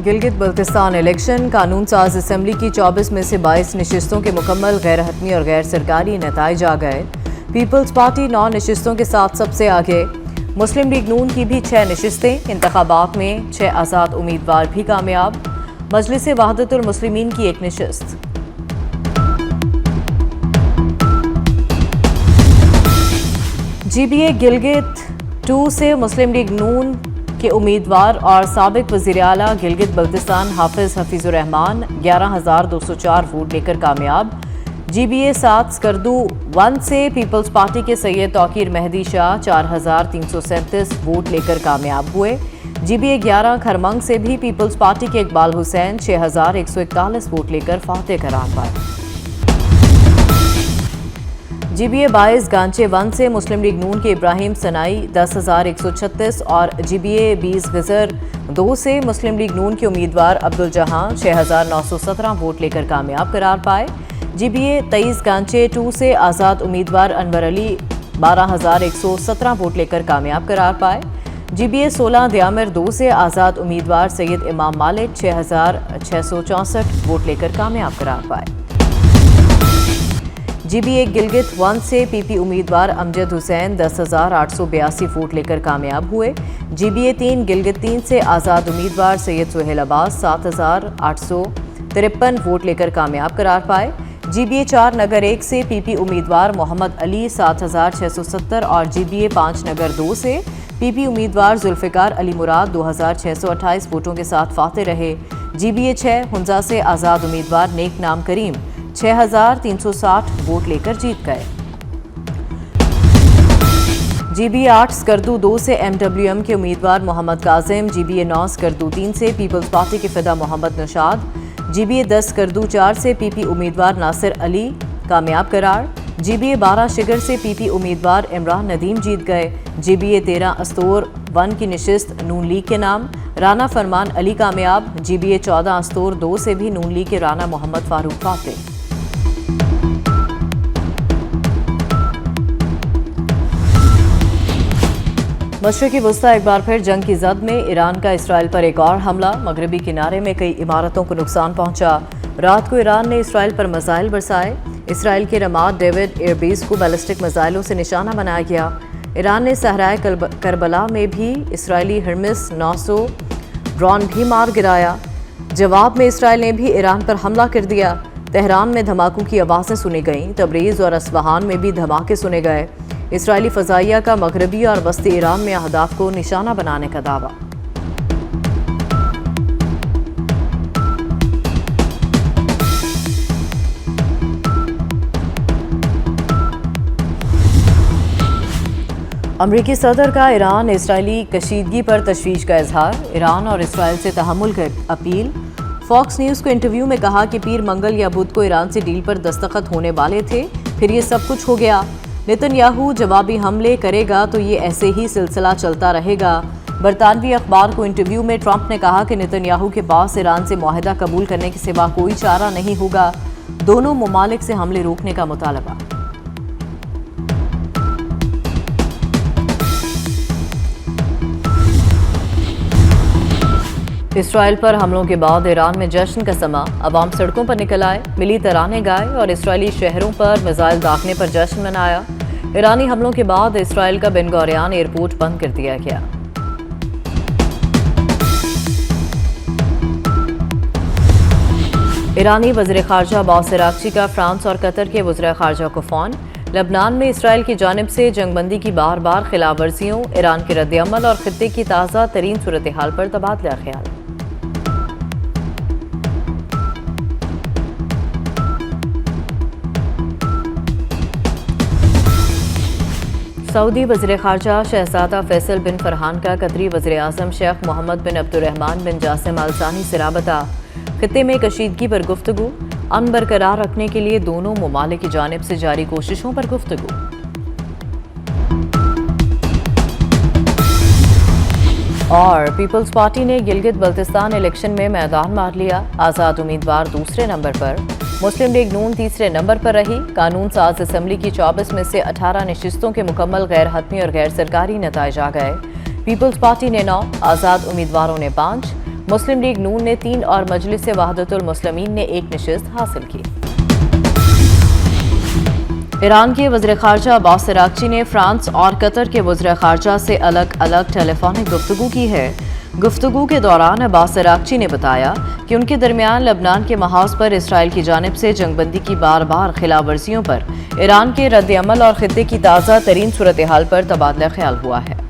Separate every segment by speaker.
Speaker 1: Gilgit Baltistan election قانون ساز assembly کی 24 میں سے 22 نشستوں کے مکمل غیر حتمی اور غیر سرکاری نتائج آ گئے۔ پیپلز پارٹی 9 نشستوں کے ساتھ سب سے آگے۔ مسلم لیگ نون کی بھی 6 نشستیں، انتخابات میں 6 آزاد امیدوار بھی کامیاب۔ مجلس وحدت المسلمین کی 1 نشست۔ جی بی اے گلگت 2 سے مسلم لیگ نون کے امیدوار اور سابق وزیر اعلیٰ گلگت بلتستان حافظ حفیظ الرحمان 11,204 ووٹ لے کر کامیاب۔ جی بی اے 7 سکردو 1 سے پیپلز پارٹی کے سید توقیر مہدی شاہ 4,337 ووٹ لے کر کامیاب ہوئے۔ جی بی اے 11 کھرمنگ سے بھی پیپلز پارٹی کے اقبال حسین 6,141 ووٹ لے کر فاتح قرار پائے۔ جی بی اے 22 گانچے 1 سے مسلم لیگ نون کے ابراہیم سنائی 10,136 اور جی بی اے 20 غزر 2 سے مسلم لیگ نون کے امیدوار عبدالجہاں 6,917 ووٹ لے کر کامیاب قرار پائے۔ جی بی اے 23 گانچے 2 سے آزاد امیدوار انور علی 12,117 ووٹ لے کر کامیاب قرار پائے۔ جی بی اے 16 دیامر 2 سے آزاد امیدوار سید امام مالک 6,664 ووٹ لے کر کامیاب قرار پائے۔ جی بی اے گلگت 1 سے پی پی امیدوار امجد حسین 10,882 ووٹ لے کر کامیاب ہوئے۔ جی بی اے 3 گلگت 3 سے آزاد امیدوار سید سہیل عباس 7,853 ووٹ لے کر کامیاب قرار پائے۔ جی بی اے 4 نگر 1 سے پی پی امیدوار محمد علی 7,670 اور جی بی اے 5 نگر 2 سے پی پی امیدوار ذوالفقار علی مراد 2,628 ووٹوں کے ساتھ فاتح رہے۔ جی بی اے 6 ہنزا سے آزاد امیدوار نیک نام کریم 6,360 ووٹ لے کر جیت گئے۔ جی بی اے 8 سکردو 2 سے ایم ڈبلیو ایم کے امیدوار محمد کاظم، جی بی اے 9 سکردو 3 سے پیپلز پارٹی کے فدا محمد نشاد، جی بی اے 10 سکردو 4 سے پی پی امیدوار ناصر علی کامیاب قرار۔ جی بی اے 12 شگر سے پی پی امیدوار عمران ندیم جیت گئے۔ جی بی اے 13 استور 1 کی نشست نون لیگ کے نام رانا فرمان علی کامیاب۔ جی بی اے 14 استور 2 سے بھی نون لیگ کے رانا محمد فاروق فاتح۔ مشرقی وسطی ایک بار پھر جنگ کی زد میں، ایران کا اسرائیل پر ایک اور حملہ، مغربی کنارے میں کئی عمارتوں کو نقصان پہنچا۔ رات کو ایران نے اسرائیل پر میزائل برسائے۔ اسرائیل کے رماد ڈیوڈ ایئر بیس کو بیلسٹک میزائلوں سے نشانہ بنایا گیا۔ ایران نے صحرائے کربلا میں بھی اسرائیلی ہرمس 900 ڈرون بھی مار گرایا۔ جواب میں اسرائیل نے بھی ایران پر حملہ کر دیا۔ تہران میں دھماکوں کی آوازیں سنی گئیں، تبریز اور اصفہان میں بھی دھماکے سنے گئے۔ اسرائیلی فضائیہ کا مغربی اور وسطی ایران میں اہداف کو نشانہ بنانے کا دعویٰ۔ امریکی صدر کا ایران اسرائیلی کشیدگی پر تشویش کا اظہار، ایران اور اسرائیل سے تحمل کی اپیل۔ فاکس نیوز کو انٹرویو میں کہا کہ پیر منگل یا بدھ کو ایران سے ڈیل پر دستخط ہونے والے تھے، پھر یہ سب کچھ ہو گیا۔ نتن یاہو جوابی حملے کرے گا تو یہ ایسے ہی سلسلہ چلتا رہے گا۔ برطانوی اخبار کو انٹرویو میں ٹرمپ نے کہا کہ نتن یاہو کے پاس ایران سے معاہدہ قبول کرنے کے سوا کوئی چارہ نہیں ہوگا۔ دونوں ممالک سے حملے روکنے کا مطالبہ۔ اسرائیل پر حملوں کے بعد ایران میں جشن کا سما، عوام سڑکوں پر نکل آئے، ملی ترانے گائے اور اسرائیلی شہروں پر میزائل داغنے پر جشن منایا۔ ایرانی حملوں کے بعد اسرائیل کا بن گوریان ایئرپورٹ بند کر دیا گیا۔ ایرانی وزیر خارجہ عباس عراقچی کا فرانس اور قطر کے وزراء خارجہ کو فون۔ لبنان میں اسرائیل کی جانب سے جنگ بندی کی بار بار خلاف ورزیوں، ایران کے رد عمل اور خطے کی تازہ ترین صورتحال پر تبادلہ خیال۔ سعودی وزیر خارجہ شہزادہ فیصل بن فرحان کا قطری وزیر اعظم شیخ محمد بن عبد الرحمن بن جاسم آل ثانی سے رابطہ، خطے میں کشیدگی پر گفتگو، امن برقرار رکھنے کے لیے دونوں ممالک کی جانب سے جاری کوششوں پر گفتگو۔ اور پیپلز پارٹی نے گلگت بلتستان الیکشن میں میدان مار لیا، آزاد امیدوار دوسرے نمبر پر، مسلم لیگ نون تیسرے نمبر پر رہی۔ قانون ساز اسمبلی کی 24 میں سے 18 نشستوں کے مکمل غیر حتمی اور غیر سرکاری نتائج آ گئے۔ پیپلز پارٹی نے 9، آزاد امیدواروں نے 5، مسلم لیگ نون نے 3 اور مجلس وحدت المسلمین نے 1 نشست حاصل کی۔ ایران کے وزیر خارجہ عباس عراقچی نے فرانس اور قطر کے وزراء خارجہ سے الگ الگ ٹیلی فونک گفتگو کی ہے۔ گفتگو کے دوران عباس عراقچی نے بتایا کہ ان کے درمیان لبنان کے محاذ پر اسرائیل کی جانب سے جنگ بندی کی بار بار خلاف ورزیوں پر ایران کے رد عمل اور خطے کی تازہ ترین صورتحال پر تبادلہ خیال ہوا ہے۔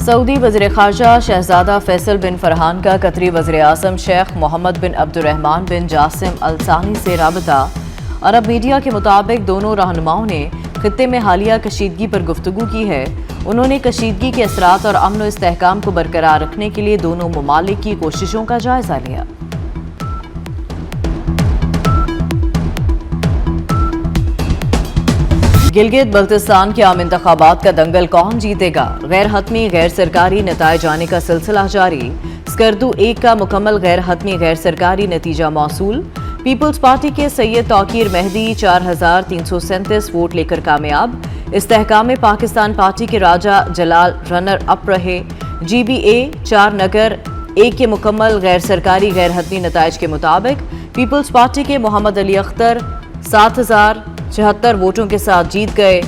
Speaker 1: سعودی وزیر خارجہ شہزادہ فیصل بن فرحان کا قطری وزیر اعظم شیخ محمد بن عبد الرحمن بن جاسم ال ثانی سے رابطہ۔ عرب میڈیا کے مطابق دونوں رہنماؤں نے خطے میں حالیہ کشیدگی پر گفتگو کی ہے۔ انہوں نے کشیدگی کے اثرات اور امن و استحکام کو برقرار رکھنے کے لیے دونوں ممالک کی کوششوں کا جائزہ لیا۔ گلگت بلتستان کے عام انتخابات کا دنگل کون جیتے گا؟ غیر حتمی غیر سرکاری نتائج آنے کا سلسلہ جاری۔ سکردو 1 کا مکمل غیر حتمی غیر سرکاری نتیجہ موصول۔ پیپلز پارٹی کے سید توقیر مہدی 4337 ووٹ لے کر کامیاب۔ استحکام پاکستان پارٹی کے راجہ جلال رنر اپ رہے۔ جی بی اے 4 نگر 1 کے مکمل غیر سرکاری غیر حتمی نتائج کے مطابق پیپلز پارٹی کے محمد علی اختر 7074 ووٹوں کے ساتھ جیت گئے۔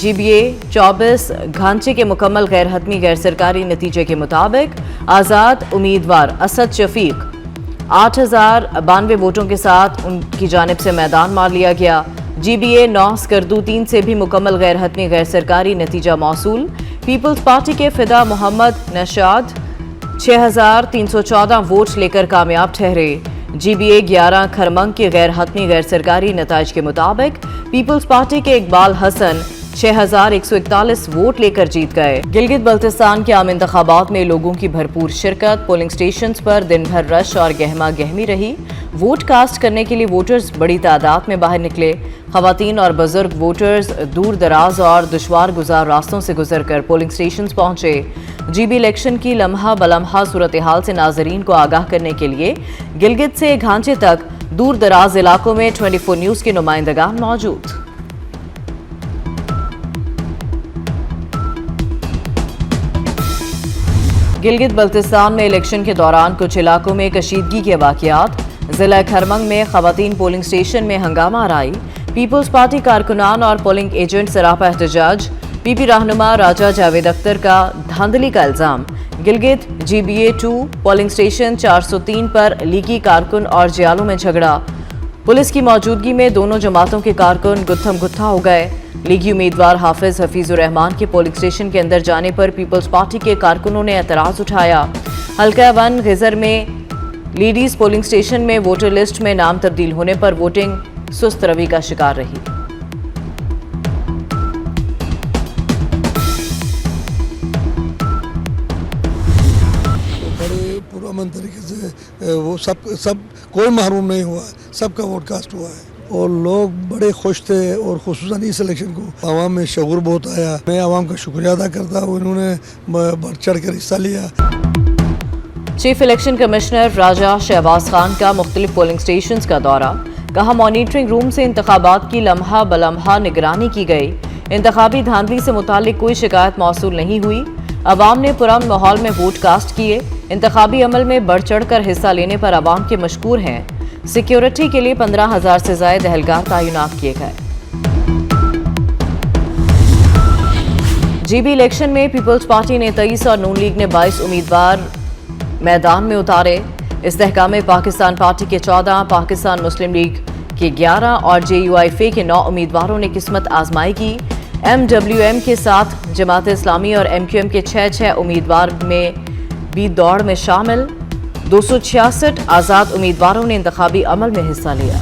Speaker 1: جی بی اے 24 گھانچے کے مکمل غیر حتمی غیر سرکاری نتیجے کے مطابق آزاد امیدوار اسد شفیق 8092 ووٹوں کے ساتھ ان کی جانب سے میدان مار لیا گیا۔ جی بی اے 9 سکردو 3 سے بھی مکمل غیر حتمی غیر سرکاری نتیجہ موصول۔ پیپلز پارٹی کے فدا محمد نشاد 6314 ووٹ لے کر کامیاب ٹھہرے۔ جی بی اے 11 کھرمنگ کے غیر حتمی غیر سرکاری نتائج کے مطابق پیپلز پارٹی کے اقبال حسن 6141 ووٹ لے کر جیت گئے۔ گلگت بلتستان کے عام انتخابات میں لوگوں کی بھرپور شرکت، پولنگ سٹیشنز پر دن بھر رش اور گہما گہمی رہی۔ ووٹ کاسٹ کرنے کے لیے ووٹرز بڑی تعداد میں باہر نکلے۔ خواتین اور بزرگ ووٹرز دور دراز اور دشوار گزار راستوں سے گزر کر پولنگ سٹیشنز پہنچے۔ جی بی الیکشن کی لمحہ بلمحہ صورتحال سے ناظرین کو آگاہ کرنے کے لیے گلگت سے گھانچے تک دور دراز علاقوں میں 24 نیوز کے نمائندگان موجود۔ گلگت بلتستان میں الیکشن کے دوران کچھ علاقوں میں کشیدگی کے واقعات۔ ضلع کھرمنگ میں خواتین پولنگ سٹیشن میں ہنگامہ آرائی۔ پیپلز پارٹی کارکنان اور پولنگ ایجنٹ سراپا احتجاج۔ پی پی رہنما راجہ جاوید اختر کا دھاندلی کا الزام۔ گلگت جی بی اے 2 پولنگ سٹیشن 403 پر لیگی کارکن اور جیالوں میں جھگڑا۔ پولیس کی موجودگی میں دونوں جماعتوں کے کارکن گتھم گتھا ہو گئے۔ لیگی امیدوار حفیظ الرحمان کے پولنگ سٹیشن کے اندر جانے پر پیپلز پارٹی کے کارکنوں نے اعتراض اٹھایا۔ حلقہ 1 غزر میں لیڈیز پولنگ سٹیشن میں ووٹر لسٹ میں نام تبدیل ہونے پر ووٹنگ سست روی کا شکار رہی۔
Speaker 2: بڑے پرامن طریقے سے وہ سب کوئی محروم نہیں ہوا ہے، سب کا ووٹ کاسٹ ہوا ہے اور لوگ بڑے خوش تھے، اور خصوصاً اس الیکشن کو عوام میں شعور بہت آیا۔ میں عوام کا شکریہ ادا کرتا ہوں، انہوں نے بڑھ چڑھ کر حصہ لیا۔
Speaker 1: چیف الیکشن کمشنر راجہ شہباز خان کا مختلف پولنگ سٹیشنز کا دورہ۔ کہا مانیٹرنگ روم سے انتخابات کی لمحہ بلمحہ نگرانی کی گئی۔ انتخابی دھاندلی سے متعلق کوئی شکایت موصول نہیں ہوئی۔ عوام نے پرامن ماحول میں ووٹ کاسٹ کیے۔ انتخابی عمل میں بڑھ چڑھ کر حصہ لینے پر عوام کے مشکور ہیں۔ سیکیورٹی کے لیے 15,000 سے زائد اہلکار تعینات کیے گئے۔ جی بی الیکشن میں پیپلز پارٹی نے 23 اور نون لیگ نے 22 امیدوار میدان میں اتارے۔ استحکام پاکستان پارٹی کے 14، پاکستان مسلم لیگ کے 11 اور جے یو آئی فے کے 9 امیدواروں نے قسمت آزمائی کی۔ ایم ڈبلیو ایم کے 7، جماعت اسلامی اور ایم کیو ایم کے 6 امیدوار میں بھی دوڑ میں شامل۔ 266 آزاد امیدواروں نے انتخابی عمل میں حصہ لیا۔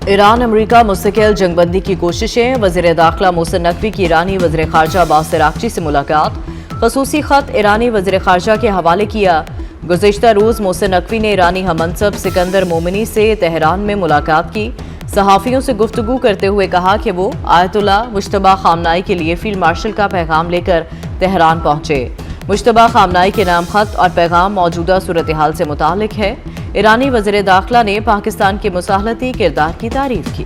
Speaker 1: ایران امریکہ مستقل جنگ بندی کی کوششیں۔ وزیر داخلہ محسن نقوی کی ایرانی وزیر خارجہ عباس عراقچی سے ملاقات۔ خصوصی خط ایرانی وزیر خارجہ کے حوالے کیا۔ گزشتہ روز محسن نقوی نے ایرانی ہم منصب سکندر مومنی سے تہران میں ملاقات کی۔ صحافیوں سے گفتگو کرتے ہوئے کہا کہ وہ آیت اللہ مجتبی خامنائی کے لیے فیلڈ مارشل کا پیغام لے کر تہران پہنچے۔ مجتبی خامنائی کے نام خط اور پیغام موجودہ صورتحال سے متعلق ہے۔ ایرانی وزیر داخلہ نے پاکستان کے مصالحتی کردار کی تعریف کی۔